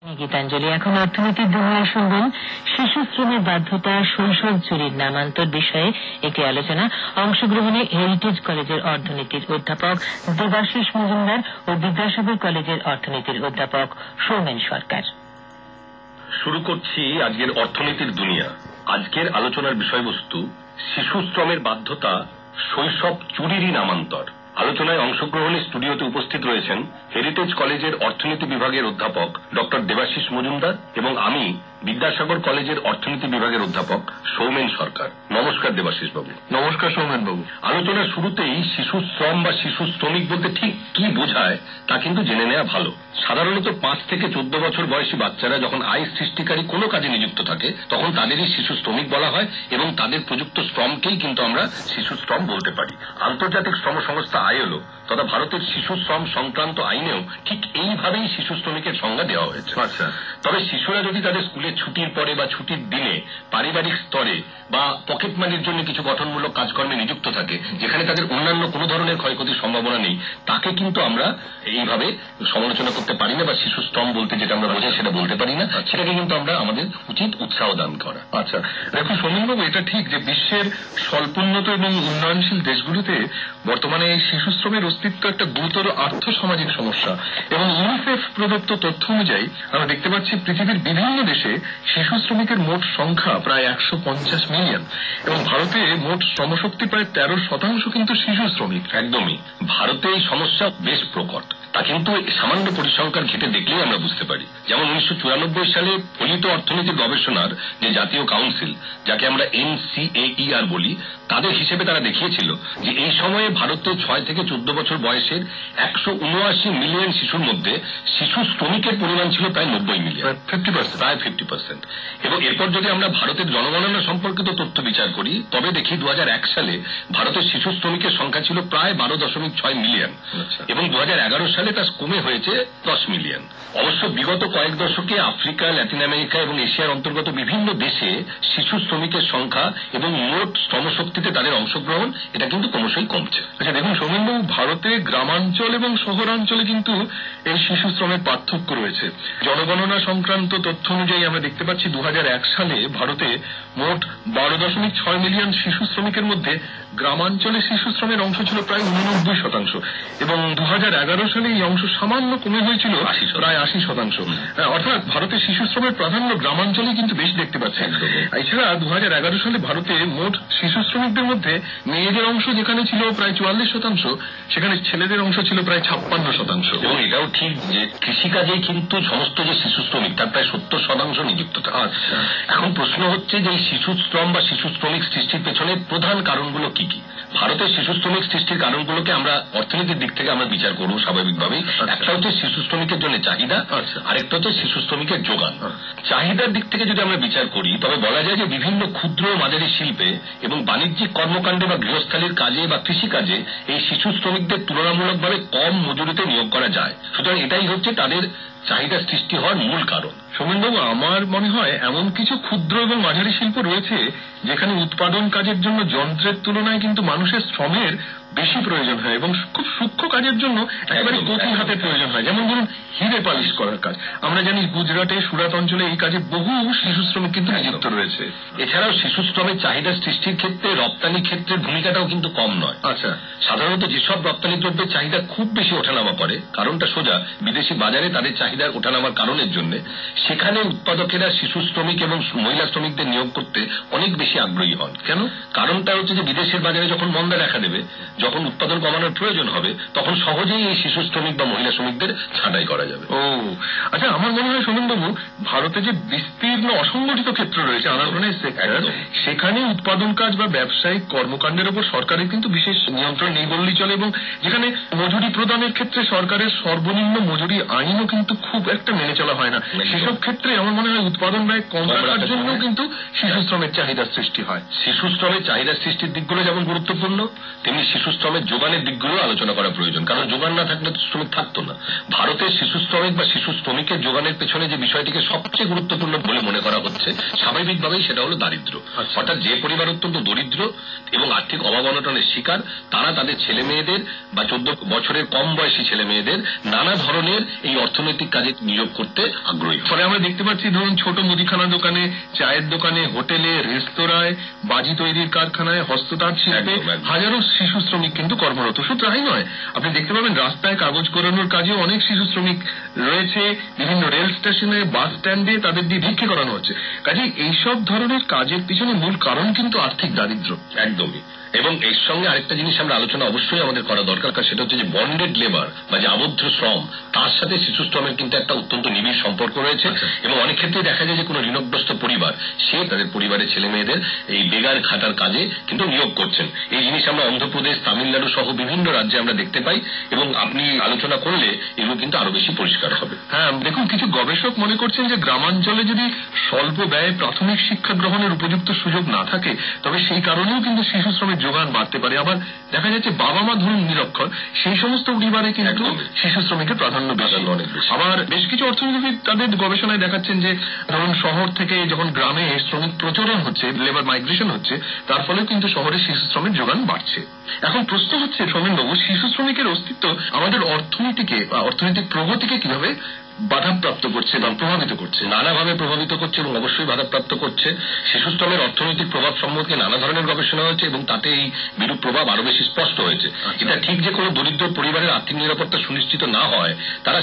গীতাঞ্জলি। এখন অর্থনীতির দুনিয়ায় শুনবেন শিশু শ্রমের বাধ্যতা, শৈশব চুরির নামান্তর বিষয়ে একটি আলোচনা। অংশগ্রহণে হেরিটেজ কলেজের অর্থনীতির অধ্যাপক দেবাশিস মজুমদার ও বিদ্যাসাগর কলেজের অর্থনীতির অধ্যাপক সৌমেন সরকার। শুরু করছি আজকের অর্থনীতির দুনিয়া। আজকের আলোচনার বিষয়বস্তু শিশু শ্রমের বাধ্যতা, শৈশব চুরিরই নামান্তর। আলোচনায় অংশগ্রহণে স্টুডিওতে উপস্থিত রয়েছেন হেরিটেজ কলেজের অর্থনীতি বিভাগের অধ্যাপক ডক্টর দেবাশিস মজুমদার এবং আমি বিদ্যাসাগর কলেজের অর্থনীতি বিভাগের অধ্যাপক সৌমেন সরকার। নমস্কার দেবাশিস বাবু। নমস্কার সৌমেন বাবু। আলোচনার শুরুতেই শিশু শ্রম বা শিশু শ্রমিক বলতে ঠিক কি বোঝায় তা কিন্তু জেনে নেওয়া ভালো। সাধারণত 5 থেকে 14 বছর বয়সী বাচ্চারা যখন আয় সৃষ্টিকারী কোনো কাজে নিযুক্ত থাকে তখন তাদেরই শিশু শ্রমিক বলা হয় এবং তাদের প্রযুক্ত শ্রমকেই কিন্তু আমরা শিশু শ্রম বলতে পারি। আন্তর্জাতিক শ্রম সংস্থা আইএলও তথা ভারতের শিশু শ্রম সংক্রান্ত আইনেও ঠিক এইভাবেই শিশু শ্রমিকের সংজ্ঞা দেওয়া হয়েছে। আচ্ছা, তবে শিশুরা যদি তাদের স্কুলের ছুটির পরে বা ছুটির দিনে পারিবারিক স্তরে বা পকেট মানির জন্য কিছু গঠনমূলক কাজকর্মে নিযুক্ত থাকে যেখানে তাদের অন্যান্য কোনো ধরনের ক্ষয়ক্ষতির সম্ভাবনা নেই, তাকে কিন্তু আমরা এইভাবে সমালোচনা করতে পারি না বা শিশু শ্রম বলতে যেটা আমরা বোঝাই সেটা বলতে পারি না। সেটাকে কিন্তু আমরা আমাদের উচিত উৎসাহ দান করা। আচ্ছা, দেখুন সৌমেনবাবু, এটা ঠিক যে বিশ্বের স্বল্পোন্নত এবং উন্নয়নশীল দেশগুলিতে বর্তমানে এই শিশু শ্রমের অস্তিত্ব একটা গুরুতর আর্থ সামাজিক সমস্যা এবং ইউনিসেফ প্রদত্ত তথ্য অনুযায়ী আমরা দেখতে পাচ্ছি পৃথিবীর বিভিন্ন দেশে শিশু শ্রমিকের মোট সংখ্যা প্রায় 150 মিলিয়ন এবং ভারতে মোট শ্রমশক্তি প্রায় 13% কিন্তু শিশু শ্রমিক। একদমই, ভারতে এই সমস্যা বেশ প্রকট। তা কিন্তু সামান্য পরিসংখ্যান ঘেটে দেখলেই আমরা বুঝতে পারি। যেমন 1994 সালে ফলিত অর্থনীতির গবেষণার যে জাতীয় কাউন্সিল, যাকে আমরা NCAER বলি, তাদের হিসেবে তারা দেখিয়েছিল যে এই সময়ে ভারতে 6 থেকে 14 বছর বয়সের 179 মিলিয়ন শিশুর মধ্যে শিশু শ্রমিকের পরিমাণ ছিল প্রায় 90 মিলিয়ন, 50%, প্রায় 50%। এবং এরপর যদি আমরা ভারতের জনগণনা সম্পর্কিত তথ্য বিচার করি তবে দেখি 2001 সালে ভারতের শিশু শ্রমিকের সংখ্যা ছিল প্রায় 12.6 মিলিয়ন এবং 2011 সালে তা কমে হয়েছে 10 মিলিয়ন। অবশ্য বিগত কয়েক দশকে আফ্রিকা, ল্যাটিন আমেরিকা এবং এশিয়ার অন্তর্গত বিভিন্ন দেশে শিশু শ্রমিকের সংখ্যা এবং মোট শ্রমশক্তিতে তাদের অংশগ্রহণ এটা কিন্তু ক্রমশই কমছে। আচ্ছা, দেখুন সৌমেনবাবু, ভারতে গ্রামাঞ্চল এবং শহরাঞ্চলে কিন্তু এই শিশু শ্রমের পার্থক্য রয়েছে। জনগণনা সংক্রান্ত তথ্য অনুযায়ী আমরা দেখতে পাচ্ছি 2001 সালে ভারতে মোট 12.6 মিলিয়ন শিশু শ্রমিকের মধ্যে গ্রামাঞ্চলে শিশু শ্রমের অংশ ছিল প্রায় 89% এবং 2011 সালে এই অংশ সামান্য কমে হয়েছিল প্রায় 80%। অর্থাৎ ভারতে শিশু শ্রমের প্রাধান্য গ্রামাঞ্চলে কিন্তু বেশি দেখতে পাচ্ছে। এছাড়া 2011 সালে ভারতে মোট শিশু শ্রমিকদের মধ্যে মেয়েদের অংশ যেখানে ছিল প্রায় 44%, সেখানে ছেলেদের অংশ ছিল প্রায় 56%। এবং এটাও ঠিক যে কৃষিকাজেই কিন্তু সমস্ত যে শিশু শ্রমিক তার প্রায় 70% নিযুক্ত থাকে। আচ্ছা, এখন প্রশ্ন হচ্ছে যে এই শিশু শ্রম বা শিশু শ্রমিক সৃষ্টির পেছনে প্রধান কারণগুলো কি কি? ভারতের শিশু শ্রমিক সৃষ্টির কারণগুলোকে আমরা অর্থনীতির দিক থেকে আমরা বিচার করব স্বাভাবিকভাবেই। একটা হচ্ছে শিশু শ্রমিকের জন্য চাহিদা, আরেকটা হচ্ছে শিশু শ্রমিকের যোগান। চাহিদার দিক থেকে যদি আমরা বিচার করি তবে বলা যায় যে বিভিন্ন ক্ষুদ্র ও মাঝারি শিল্পে এবং বাণিজ্যিক কর্মকাণ্ডে বা গৃহস্থালির কাজে বা কৃষিকাজে এই শিশু শ্রমিকদের তুলনামূলকভাবে কম মজুরিতে নিয়োগ করা যায়। সুতরাং এটাই হচ্ছে তাদের চাহিদা সৃষ্টি হওয়ার মূল কারণ। সৌমেনবাবু, আমার মনে হয় এমন কিছু ক্ষুদ্র এবং মাঝারি শিল্প রয়েছে যেখানে উৎপাদন কাজের জন্য যন্ত্রের তুলনায় কিন্তু মানুষের শ্রমের বেশি প্রয়োজন হয় এবং খুব সূক্ষ্ম কাজের জন্য একেবারে কঠিন হাতের প্রয়োজন হয়। যেমন ধরুন হিরে পালিশ করার কাজ। আমরা জানি গুজরাটে, সুরাত অঞ্চলে এই কাজে বহু শিশু শ্রমিক কিন্তু নিযুক্ত রয়েছে। এছাড়াও শিশু শ্রমের চাহিদা সৃষ্টির ক্ষেত্রে রপ্তানি ক্ষেত্রের ভূমিকাটাও কিন্তু কম নয়। আচ্ছা, সাধারণত যেসব রপ্তানি দ্রব্যের চাহিদা খুব বেশি ওঠানামা করে, কারণটা সোজা বিদেশি বাজারে তাদের চাহিদার ওঠানামার কারণের জন্য, সেখানে উৎপাদকেরা শিশু শ্রমিক এবং মহিলা শ্রমিকদের নিয়োগ করতে অনেক বেশি আগ্রহী হন। কেন? কারণটা হচ্ছে যে বিদেশের বাজারে যখন মন্দা দেখা দেবে, যখন উৎপাদন কমানোর প্রয়োজন হবে, তখন সহজেই এই শিশু শ্রমিক বা মহিলা শ্রমিকদের ছাঁটাই করা যাবে। ও আচ্ছা, আমার মনে হয় সৌমেনবাবু, ভারতে যে বিস্তীর্ণ অসংগঠিত ক্ষেত্র রয়েছে, আনারনের সেক্টর, সেখানে উৎপাদন কাজ বা ব্যবসায়িক কর্মকাণ্ডের উপর সরকারের কিন্তু বিশেষ নিয়ন্ত্রণ নেই বললেই চলে এবং যেখানে মজুরি প্রদানের ক্ষেত্রে সরকারের সর্বনিম্ন মজুরি আইনও কিন্তু খুব একটা মেনে চলা হয় না। সেসব ক্ষেত্রে আমার মনে হয় উৎপাদন ব্যয় কম রাখার জন্য কিন্তু শিশু শ্রমের চাহিদার সৃষ্টি হয়। শিশু শ্রমের চাহিদা সৃষ্টির দিকগুলো যেমন গুরুত্বপূর্ণ, তেমনি শিশু শ্রমের যোগানের দিকগুলো আলোচনা করা প্রয়োজন, কারণ যোগান না থাকলে শ্রমিক থাকতো না। ভারতের শিশু শ্রমিক বা শিশু শ্রমিকের যোগানের পেছনে যে বিষয়টিকে সবচেয়ে গুরুত্বপূর্ণ বলে মনে করা হচ্ছে স্বাভাবিকভাবেই সেটা হলো দারিদ্র্য। অর্থাৎ যে পরিবার অত্যন্ত দরিদ্র এবং আর্থিক অভাব অনটনের শিকার, তারা তাদের ছেলে মেয়েদের বা 14 বছরের কম বয়সী ছেলে মেয়েদের নানা ধরনের এই অর্থনৈতিক কাজে নিয়োগ করতে আগ্রহী। ফলে আমরা দেখতে পাচ্ছি ধরুন ছোট মুদিখানা দোকানে, চায়ের দোকানে, হোটেলে, রেস্তোরাঁয়, বাজি তৈরির কারখানায়, হস্ততাঁত শিল্পে হাজারো শিশু শ্রমিক কিন্তু কর্মরত। শুধু তাই নয়, আপনি দেখতে পাবেন রাস্তায় কাগজ করানোর কাজেও অনেক শিশু শ্রমিক রয়েছে। বিভিন্ন রেল স্টেশনে, বাস স্ট্যান্ডে তাদের দিয়ে ভিক্ষে করানো হচ্ছে। কাজে এইসব ধরনের কাজের পিছনে মূল কারণ কিন্তু আর্থিক দারিদ্র্য। একদমই। এবং এর সঙ্গে আরেকটা জিনিস আমরা আলোচনা অবশ্যই আমাদের করা দরকার, সেটা হচ্ছে যে বন্ডেড লেবার বা যে আবদ্ধ শ্রম, তার সাথে শিশু শ্রমের কিন্তু একটা অত্যন্ত নিবিড় সম্পর্ক রয়েছে। এবং অনেক ক্ষেত্রে দেখা যায় যে কোনো ঋণগ্রস্ত পরিবার, সে তাদের পরিবারের ছেলে মেয়েদের এই বেগার খাটার কাজে কিন্তু নিয়োগ করছেন। এই জিনিস আমরা অন্ধ্রপ্রদেশ, তামিলনাড়ু সহ বিভিন্ন রাজ্যে আমরা দেখতে পাই, এবং আপনি আলোচনা করলে এগুলো কিন্তু আরো বেশি পরিষ্কার হবে। হ্যাঁ, দেখুন কিছু গবেষক মনে করছেন যে গ্রামাঞ্চলে যদি স্বল্প ব্যয়ে প্রাথমিক শিক্ষা গ্রহণের উপযুক্ত সুযোগ না থাকে, তবে সেই কারণেও কিন্তু শিশু শ্রমের যোগান বাড়তে পারে। আবার দেখা যাচ্ছে বাবা মা ধরুন নিরক্ষর, সেই সমস্ত পরিবারে কিন্তু শিশু শ্রমিকের প্রাধান্য অনেক বেশি। আবার বেশ কিছু অর্থনীতিবিদ তাদের গবেষণায় দেখাচ্ছেন যে ধরুন শহর থেকে যখন গ্রামে শ্রমিক প্রচলন হচ্ছে, লেবার মাইগ্রেশন হচ্ছে, তার ফলে কিন্তু শহরে শিশু শ্রমের যোগান বাড়ছে। এখন প্রশ্ন হচ্ছে সোমেনবাবু, শিশু শ্রমিকের অস্তিত্ব আমাদের অর্থনীতিকে বা অর্থনৈতিক প্রগতিকে কিভাবে বাধাপ্রাপ্ত করছে বা প্রভাবিত করছে? নানাভাবে প্রভাবিত করছে এবং অবশ্যই বাধাপ্রাপ্ত করছে। শিশু শ্রমের অর্থনৈতিক প্রভাব সম্পর্কে নানা ধরনের গবেষণা হয়েছে এবং তাতে এই বিরূপ প্রভাব আরো বেশি স্পষ্ট হয়েছে। এটা ঠিক যে কোনো দরিদ্র পরিবারের আর্থিক নিরাপত্তা সুনিশ্চিত না হয়, তারা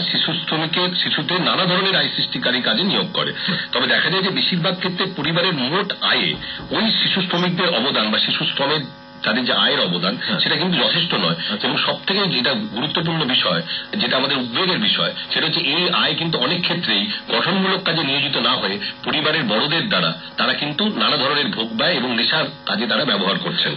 শিশুদের নানা ধরনের আয় সৃষ্টিকারী কাজে নিয়োগ করে। তবে দেখা যায় যে বেশিরভাগ ক্ষেত্রে পরিবারের মোট আয়ে ওই শিশু শ্রমিকদের অবদান বা শিশু শ্রমের তাদের যে আয়ের অবদান, সেটা কিন্তু যথেষ্ট নয়। এবং সব থেকে যেটা গুরুত্বপূর্ণ বিষয়, যেটা আমাদের উদ্বেগের বিষয়, সেটা হচ্ছে এই আয় কিন্তু অনেক ক্ষেত্রেই গঠনমূলক কাজে নিয়োজিত না হয়ে পরিবারের বড়দের দ্বারা তারা কিন্তু নানা ধরনের ভোগ ব্যয় এবং নেশার কাজে তারা ব্যবহার করছেন।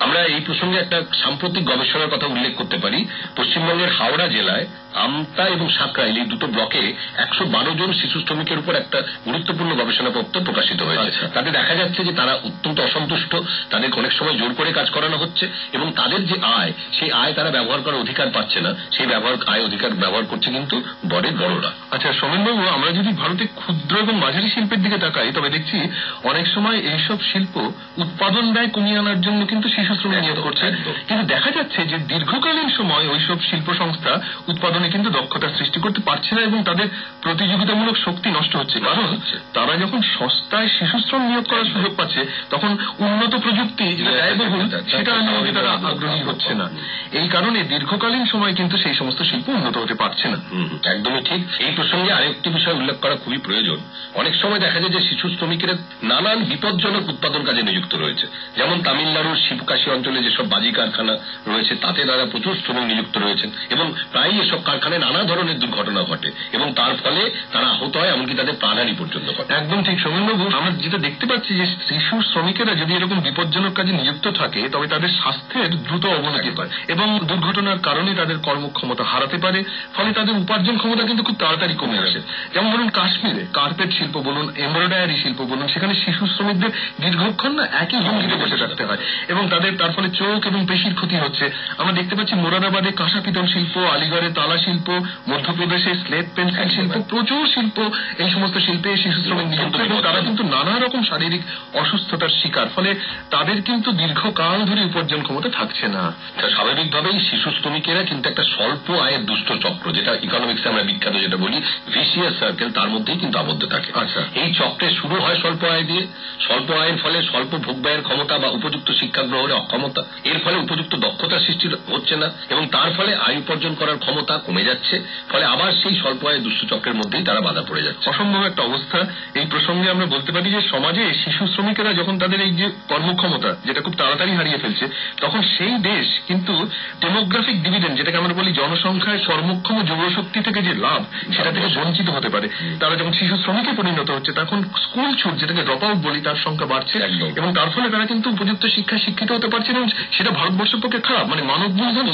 আমরা এই প্রসঙ্গে একটা সাম্প্রতিক গবেষণার কথা উল্লেখ করতে পারি। পশ্চিমবঙ্গের হাওড়া জেলায় আমতা এবং সাকরাইল এই দুটো ব্লকে 112 জন শিশু শ্রমিকের উপর একটা গুরুত্বপূর্ণ গবেষণাপত্র প্রকাশিত হয়েছে। তাতে দেখা যাচ্ছে যে তারা অত্যন্ত অসন্তুষ্ট, তাদের অনেক সময় জোর করে কাজ করানো হচ্ছে এবং তাদের যে আয়, সেই আয় তারা ব্যবহার করার অধিকার পাচ্ছে না, সেই অধিকার ব্যবহার করছে কিন্তু বড়রা। আচ্ছা সোমেনবাবু, আমরা যদি ভারতে ক্ষুদ্র এবং মাঝারি শিল্পের দিকে তাকাই, তবে দেখছি অনেক সময় এইসব শিল্প উৎপাদন ব্যয় কমিয়ে আনার জন্য কিন্তু শিশু শ্রমিক নিয়োগ করছে। কিন্তু দেখা যাচ্ছে যে দীর্ঘকালীন সময় ওইসব শিল্প সংস্থা উৎপাদনে কিন্তু দক্ষতার সৃষ্টি করতে পারছে না এবং তাদের প্রতিযোগিতামূলক শক্তি নষ্ট হচ্ছে। কারণ তারা যখন সস্তায় শিশু শ্রম নিয়োগ করার সুযোগ পাচ্ছে, তখন উন্নত প্রযুক্তি যেটা ব্যয়বহুল, সেটা নিয়ে তারা আগ্রহী হচ্ছে না। এই কারণে দীর্ঘকালীন সময় কিন্তু সেই সমস্ত শিল্প উন্নত হতে পারছে না। একদমই ঠিক। এই প্রসঙ্গে আরেকটি বিষয় উল্লেখ করা খুবই প্রয়োজন। অনেক সময় দেখা যায় যে শিশু শ্রমিকেরা নানান বিপজ্জনক উৎপাদন কাজে নিযুক্ত রয়েছে। যেমন তামিলনাড়ুর শিবকাশী অঞ্চলে যেসব বাজি কারখানা রয়েছে, তাতে তারা প্রচুর শ্রমিক নিযুক্ত রয়েছেন এবং প্রায় এসব কারখানায় নানা ধরনের দুর্ঘটনা ঘটে এবং তার ফলে তারা আহত হয়, এমনকি তাদের প্রাণহানি পর্যন্ত ঘটে। একদম ঠিক সোমেনবাবু, আমরা যেটা দেখতে পাচ্ছি যে শিশু শ্রমিকেরা যদি এরকম বিপজ্জনক কাজে নিযুক্ত থাকে, তবে তাদের স্বাস্থ্যের দ্রুত অবনতি হয় এবং দুর্ঘটনার কারণে তাদের কর্মক্ষমতা হারাতে পারে। ফলে তাদের উপার্জন ক্ষমতা কিন্তু খুব তাড়াতাড়ি কমে আসে। যেমন ধরুন কাশ্মীরে কার্পেট শিল্প বলুন, এমব্রয়ডারি শিল্প বলুন, সেখানে শিশু শ্রমিকদের দীর্ঘক্ষণ না একই ভঙ্গিতে বসে থাকতে হয় এবং তার ফলে চোখ এবং পেশির ক্ষতি হচ্ছে। আমরা দেখতে পাচ্ছি মোরাদাবাদে কাঁসা পিতল শিল্প, আলিগড়ে তালা শিল্প, মধ্যপ্রদেশে স্লেট পেন্সিল শিল্প, প্রচুর শিল্প, এই সমস্ত শিল্পে শিশু শ্রমিক নিযুক্ত এবং তারা কিন্তু নানা রকম শারীরিক অসুস্থতার শিকার। ফলে তাদের কিন্তু দীর্ঘকাল ধরে উপার্জন ক্ষমতা থাকছে না। স্বাভাবিকভাবেই শিশু শ্রমিকেরা কিন্তু একটা স্বল্প আয়ের দুষ্ট চক্র, যেটা ইকোনমিক্সে আমরা বিখ্যাত যেটা বলি ভিসিয়াস সার্কেল, তার মধ্যেই কিন্তু আবদ্ধ থাকে। এই চক্রে শুরু হয় স্বল্প আয় দিয়ে। স্বল্প আয়ের ফলে স্বল্প ভোগ ব্যয়ের ক্ষমতা বা উপযুক্ত শিক্ষা গ্রহণের অক্ষমতা, এর ফলে উপযুক্ত দক্ষতার সৃষ্টি হচ্ছে না এবং তার ফলে আয় উপার্জন করার ক্ষমতা কমে যাচ্ছে। ফলে আবার সেই স্বল্প আয়ের দুষ্ট চক্রের মধ্যেই তারা বাধা পড়ে যাচ্ছে। অসম্ভব একটা অবস্থা। এই প্রসঙ্গে আমরা বলতে পারি যে সমাজে শিশু শ্রমিকেরা যখন তাদের এই যে কর্মক্ষমতা যেটা খুব তাড়াতাড়ি হারিয়ে ফেলছে, তখন সেই দেশ কিন্তু ডেমোগ্রাফিক ডিভিডেন্ড, যেটাকে আমরা বলি জনসংখ্যায় কর্মক্ষম যুবশক্তি থেকে যে লাভ, সেটা থেকে বঞ্চিত হতে পারে। তারা যখন শিশু শ্রমিকে পরিণত হচ্ছে, তখন স্কুল ছুট, যেটাকে ড্রপ আউট বলি, তার সংখ্যা বাড়ছে এবং তার ফলে তারা কিন্তু উপযুক্ত শিক্ষায় শিক্ষিত হতে পারছে না। সেটা ভারতবর্ষের পক্ষে খারাপ, মানে মানব মূলধন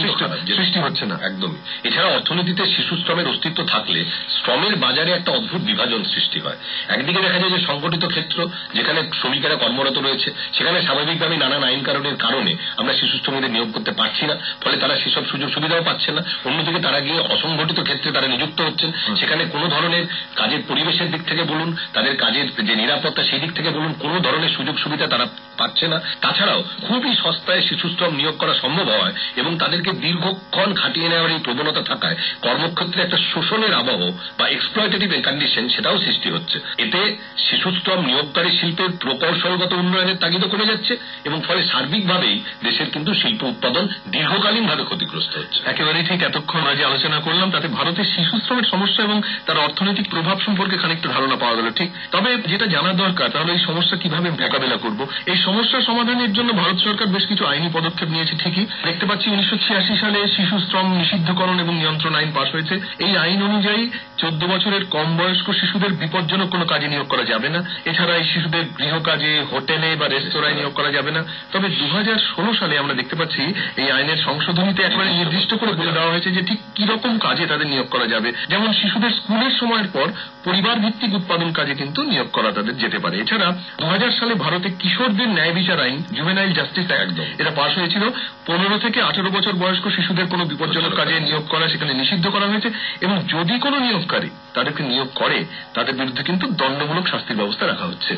সৃষ্টি হচ্ছে না। একদমই। এছাড়া অর্থনীতিতে শিশু শ্রমের অস্তিত্ব থাকলে শ্রমের বাজারে একটা অদ্ভুত বিভাজন সৃষ্টি হয়। একদিকে দেখা যায় যে সংগঠিত ক্ষেত্র, যেখানে শ্রমিকেরা কর্মরত রয়েছে, সেখানে স্বাভাবিকভাবে নানান আইন কানুন কারণের কারণে আমরা শিশু শ্রমিকদের নিয়োগ করতে পারছি না, ফলে তারা সেসব সুযোগ সুবিধাও পাচ্ছে না। অন্যদিকে তারা গিয়ে অসংগঠিত ক্ষেত্রে তারা নিযুক্ত হচ্ছেন, সেখানে কোনো ধরনের কাজের পরিবেশের দিক থেকে বলুন, তাদের কাজের যে নিরাপত্তা সেই দিক থেকে বলুন, কোনো ধরনের সুযোগ সুবিধা তারা পাচ্ছে না। তাছাড়াও খুবই সস্তায় শিশু শ্রম নিয়োগ করা সম্ভব হয় এবং তাদেরকে দীর্ঘক্ষণ খাটিয়ে নেওয়ার এই প্রবণতা থাকায় কর্মক্ষেত্রে একটা শোষণের আবহ বা এক্সপ্লয়টেটিভ কন্ডিশন সেটাও সৃষ্টি হচ্ছে। এতে শিশু শ্রম নিয়োগকারী শিল্পের প্রকৌশলগত উন্নয়নের তাগিদও কমে যাচ্ছে এবং ফলে সার্বিকভাবেই দেশের কিন্তু শিল্প উৎপাদন দীর্ঘকালীনভাবে ক্ষতিগ্রস্ত হচ্ছে। একেবারেই ঠিক। এতক্ষণ আমরা যে আলোচনা করলাম তাতে ভারতের শিশু শ্রমের সমস্যা এবং তার অর্থনৈতিক প্রভাব সম্পর্কে খানিকটা ধারণা পাওয়া গেল, ঠিক। তবে যেটা জানা দরকার তাহলে এই সমস্যা কিভাবে মোকাবেলা করব। এই সমস্যা সমাধানের জন্য ভারত সরকার বেশ কিছু আইনি পদক্ষেপ নিয়েছে, ঠিকই। দেখতে পাচ্ছি 1986 সালে শিশু শ্রম নিষিদ্ধকরণ এবং নিয়ন্ত্রণ আইন পাশ হয়েছে। এই আইন অনুযায়ী 14 বছরের কম বয়স্ক শিশুদের বিপজ্জনক কোনো কাজে নিয়োগ করা যাবে না। এছাড়া এই শিশুদের গৃহকাজে, হোটেলে বা রেস্তোরাঁয় নিয়োগ করা যাবে না। তবে 2016 সালে আমরা দেখতে পাচ্ছি এই আইনের সংশোধনীতে একেবারে নির্দিষ্ট করে বলে দেওয়া হয়েছে যে ঠিক কিরকম কাজে তাদের নিয়োগ করা যাবে। যেমন শিশুদের স্কুলের সময়ের পর পরিবার ভিত্তিক উৎপাদন কাজে কিন্তু নিয়োগ করা তাদের যেতে পারে। এছাড়া 2000 সালে ভারতে কিশোরদের ন্যায় বিচার আইন, জুভেনাইল জাস্টিস অ্যাক্ট, এটা পাশ হয়েছিল। 15 থেকে 18 বছর বয়স্ক শিশুদের কোনো বিপজ্জনক কাজে নিয়োগ করা সেখানে নিষিদ্ধ করা হয়েছে এবং যদি কোনো নিয়োগকারী তাদেরকে নিয়োগ করে তাদের বিরুদ্ধে কিন্তু দণ্ডমূলক শাস্তির ব্যবস্থা রাখা হচ্ছে।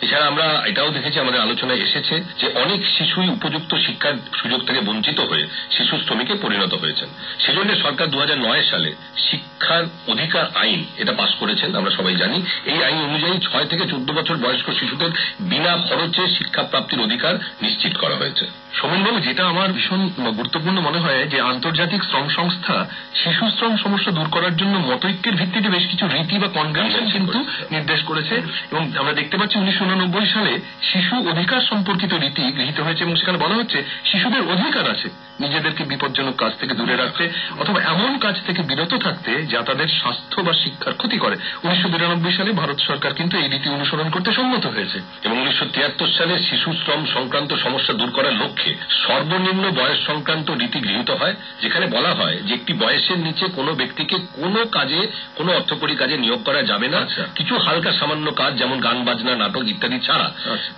এছাড়া আমরা এটাও দেখেছি, আমাদের আলোচনায় এসেছে যে অনেক শিশুই উপযুক্ত শিক্ষার সুযোগ থেকে বঞ্চিত হয়ে শিশু শ্রমিকে পরিণত হয়েছেন। সেজন্য সরকার 2009 সালে শিক্ষার অধিকার আইন এটা পাশ করেছেন, আমরা সবাই জানি। এই আইন অনুযায়ী 6 থেকে 14 বছর বয়স্ক শিশুদের বিনা খরচে শিক্ষা প্রাপ্তির অধিকার নিশ্চিত করা হয়েছে। সোমেনবাবু, যেটা আমার ভীষণ গুরুত্বপূর্ণ মনে হয় যে আন্তর্জাতিক শ্রম সংস্থা শিশু শ্রম সমস্যা দূর করার জন্য মতৈক্যের ভিত্তিতে বেশ কিছু রীতি বা কনভেনশন কিন্তু নির্দেশ করেছে এবং আমরা দেখতে পাচ্ছি 1989 সালে শিশু অধিকার সম্পর্কিত রীতি গৃহীত হয়েছে এবং সেখানে বলা হচ্ছে শিশুদের অধিকার আছে নিজেদেরকে বিপজ্জনক কাজ থেকে দূরে রাখতে অথবা এমন কাজ থেকে বিরত থাকতে যা তাদের স্বাস্থ্য বা শিক্ষার ক্ষতি করে। 1992 সালে ভারত সরকার কিন্তু এই রীতি অনুসরণ করতে সম্মত হয়েছে এবং 1973 সালে শিশু শ্রম সংক্রান্ত সমস্যা দূর করার লক্ষ্যে সর্বনিম্ন বয়স সংক্রান্ত রীতি গৃহীত হয়, যেখানে বলা হয় যে একটি বয়সের নিচে কোনো ব্যক্তিকে কোনো কাজে, কোনো অর্থকরী কাজে নিয়োগ করা যাবে না, কিছু হালকা সামান্য কাজ যেমন গান বাজনা, নাটক ইত্যাদি ছাড়া।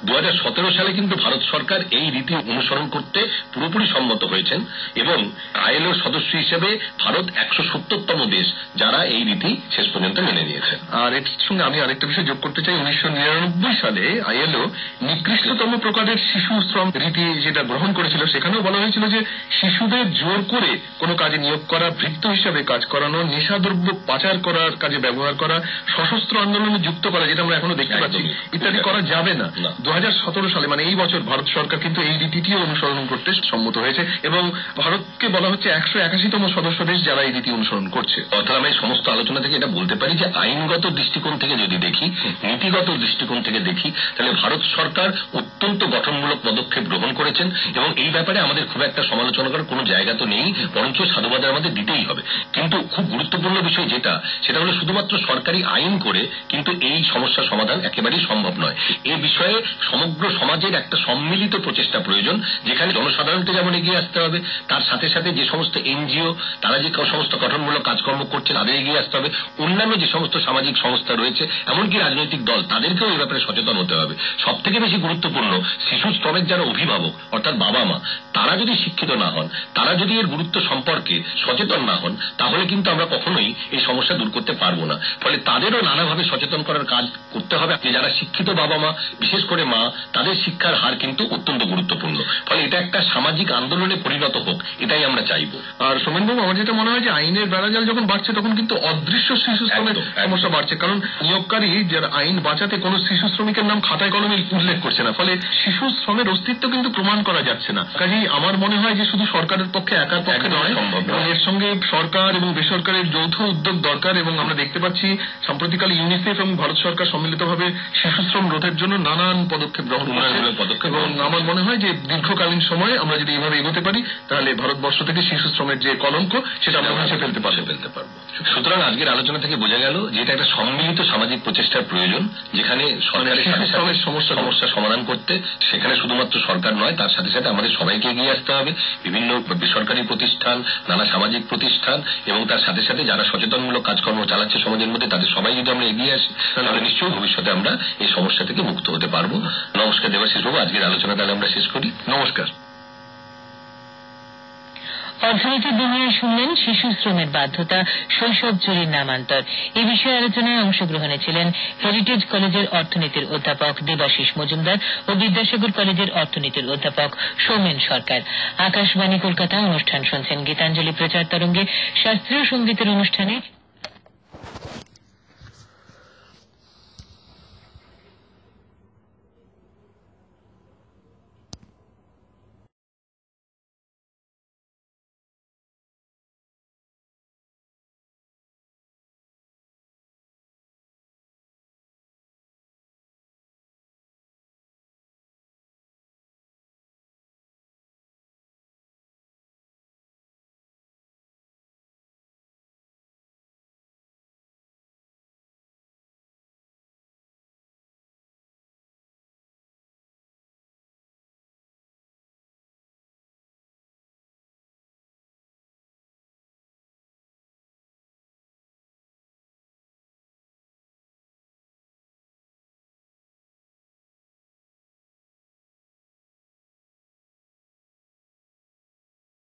2017 সালে কিন্তু ভারত সরকার এই রীতি অনুসরণ করতে পুরোপুরি সম্মত হয়েছেন এবং আইএলও সদস্য হিসেবে ভারত 170তম দেশ যারা এই রীতি শেষ পর্যন্ত মেনে নিয়েছে। আর এর সঙ্গে আমি আরেকটা বিষয় যোগ করতে চাই। 1999 সালে আইএলও নিকৃষ্টতম প্রকারের শিশু শ্রম রীতি যেটা গ্রহণ করেছিল সেখানেও বলা হয়েছিল যে শিশুদের জোর করে কোনো কাজে নিয়োগ করা, ভৃত্য হিসাবে কাজ করানো, নেশাদ্রব্য পাচার করার কাজে ব্যবহার করা, সশস্ত্র আন্দোলনে যুক্ত করা, যেটা আমরা এখনো দেখতে পাচ্ছি, ইত্যাদি করা যাবে না। 2017 সালে মানে এই বছর ভারত সরকার কিন্তু এই রীতিটিও অনুসরণ করতে সম্মত হয়েছে এবং ভারতকে বলা হচ্ছে 181তম সদস্য দেশ যারা এই রীতি অনুসরণ করছে। অর্থাৎ আমি সমস্ত আলোচনা থেকে এটা বলতে পারি যে আইনগত দৃষ্টিকোণ থেকে যদি দেখি, নীতিগত দৃষ্টিকোণ থেকে দেখি, তাহলে ভারত সরকার অত্যন্ত গঠনমূলক পদক্ষেপ গ্রহণ করেছেন এবং এই ব্যাপারে আমাদের খুব একটা সমালোচনা করার কোনো জায়গা তো নেই, বরঞ্চ সাধুবাদ আমাদের দিতেই হবে। কিন্তু খুব গুরুত্বপূর্ণ বিষয় সেটা হলো শুধুমাত্র সরকারি আইন করে কিন্তু এই সমস্যার সমাধান একেবারেই সম্ভব নয়। এ বিষয়ে সমগ্র সমাজের একটা সম্মিলিত প্রচেষ্টা প্রয়োজন, যেখানে জনসাধারণকে যেমন এগিয়ে আসতে হবে, তার সাথে সাথে যে সমস্ত এনজিও তারা যে সমস্ত গঠনমূলক কাজকর্ম করছে তাদের এগিয়ে আসতে হবে, অন্যান্য যে সমস্ত সামাজিক সংস্থা রয়েছে এমনকি রাজনৈতিক দল তাদেরকেও এই ব্যাপারে সচেতন হতে হবে। সব থেকে বেশি গুরুত্বপূর্ণ শিশু শ্রমের যারা অভিভাবক অর্থাৎ বাবা মা, তারা যদি শিক্ষিত না হন, তারা যদি এর গুরুত্ব সম্পর্কে সচেতন না হন, তাহলে কিন্তু আমরা কখনোই এই সমস্যা দূর করতে পারবো না। ফলে তাদেরও নানাভাবে সচেতন করার কাজ করতে হবে যে যারা শিক্ষিত বাবা মা, বিশেষ করে মা, তাদের শিক্ষার হার কিন্তু অত্যন্ত গুরুত্বপূর্ণ। ফলে এটা একটা সামাজিক আন্দোলনে পরিণত হোক, এটাই আমরা চাইবো। আর সোমেনবাবু, আমার যেটা মনে হয় যে আইনের বেড়াজাল যখন বাড়ছে তখন কিন্তু অদৃশ্য শিশু শ্রমের সমস্যা বাড়ছে, কারণ নিয়োগকারী যারা আইন বাঁচাতে কোনো শিশু শ্রমিকের নাম খাতায় কলমে উল্লেখ করছে না, ফলে শিশু শ্রমের অস্তিত্ব কিন্তু প্রমাণ করা যাচ্ছে না। কাজেই আমার মনে হয় যে শুধু সরকারের পক্ষে একার পক্ষে নয়, এর সঙ্গে সরকার এবং বেসরকারের যৌথ উদ্যোগ দরকার এবং আমরা দেখতে পাচ্ছি সম্প্রতিকালে ইউনিসেফ এবং ভারত সরকার সম্মিলিতভাবে শিশু শ্রম রোধের জন্য নানান পদক্ষেপ গ্রহণ করছে এবং আমার মনে হয় যে দীর্ঘকালীন সময়ে আমরা যদি এভাবে এগোতে পারি তাহলে ভারতবর্ষ থেকে শিশু শ্রমের যে কলঙ্ক সেটা আমরা মুছে ফেলতে পারবো। সুতরাং আজকের আলোচনা থেকে বোঝা গেল যে এটা একটা সম্মিলিত সামাজিক প্রচেষ্টার প্রয়োজন, যেখানে সরকারের শ্রমের সমস্যা সমাধান করতে সেখানে শুধুমাত্র সরকার নয়, তার সাথে সাথে আমাদের সবাইকে এগিয়ে আসতে হবে। বিভিন্ন বেসরকারি প্রতিষ্ঠান, নানা সামাজিক প্রতিষ্ঠান এবং তার সাথে সাথে যারা সচেতনমূলক কাজকর্ম চালাচ্ছে সমাজের মধ্যে, তাদের সবাই যদি আমরা এগিয়ে আসি তাহলে নিশ্চয়ই ভবিষ্যতে আমরা এই সমস্যা থেকে মুক্ত হতে পারবো। নমস্কার দেবাশিস বাবু, আজকের আলোচনা তাহলে আমরা শেষ করি। নমস্কার। অর্থনীতির দুনিয়ায় শুনলেন শিশু শ্রমের বাধ্যতা, শৈশব চুরির নামান্তর। এই বিষয়ে আলোচনায় অংশগ্রহণে ছিলেন হেরিটেজ কলেজের অর্থনীতির অধ্যাপক দেবাশিস মজুমদার ও বিদ্যাসাগর কলেজের অর্থনীতির অধ্যাপক সৌমেন সরকার। আকাশবাণী কলকাতা অনুষ্ঠান শুনছেন। গীতাঞ্জলি প্রচার তরঙ্গে শাস্ত্রীয় সঙ্গীতের অনুষ্ঠানে